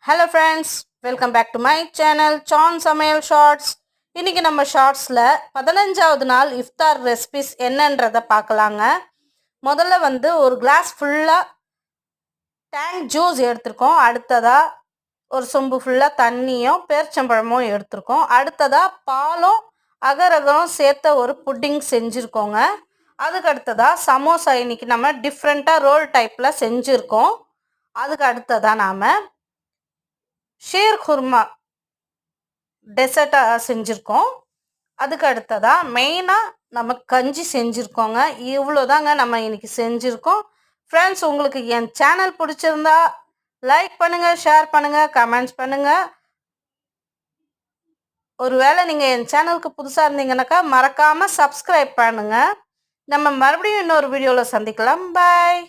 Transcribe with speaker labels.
Speaker 1: Hello friends, welcome back to my channel Chon Samaiyal Shorts. இன்னைக்கு நம்ம ஷார்ட்ஸ்ல 15வது நாள் இஃப்தார் recipes என்னன்றதை பார்க்கலாங்க. முதல்ல ஒரு கிளாஸ் ஃபுல்லா டேங் ஜூஸ் எடுத்துருக்கோம். அடுத்ததா ஒரு சொம்பு ஃபுல்லா தண்ணியும் பேரிச்சம்பழமும் எடுத்துருக்கோம். அடுத்ததா பாலும் அகரகரும் சேர்த்த ஒரு புட்டிங் செஞ்சுருக்கோங்க. அதுக்கு அடுத்ததா சமோசா இன்னைக்கு நம்ம டிஃப்ரெண்ட்டாக ரோல் டைப்பில் செஞ்சுருக்கோம். அதுக்கு அடுத்ததா நாம் ஷேர் குர்மா டெசர்ட்டாக செஞ்சுருக்கோம். அதுக்கு அடுத்ததாக மெயினாக நம்ம கஞ்சி செஞ்சுருக்கோங்க. இவ்வளோதாங்க நம்ம இன்னைக்கு செஞ்சுருக்கோம். ஃப்ரெண்ட்ஸ், உங்களுக்கு என் சேனல் பிடிச்சிருந்தா லைக் பண்ணுங்கள், ஷேர் பண்ணுங்கள், கமெண்ட்ஸ் பண்ணுங்கள். ஒருவேளை நீங்கள் என் சேனலுக்கு புதுசாக இருந்தீங்கன்னாக்கா மறக்காமல் சப்ஸ்கிரைப் பண்ணுங்கள். நம்ம மறுபடியும் இன்னொரு வீடியோவில் சந்திக்கலாம். பாய்.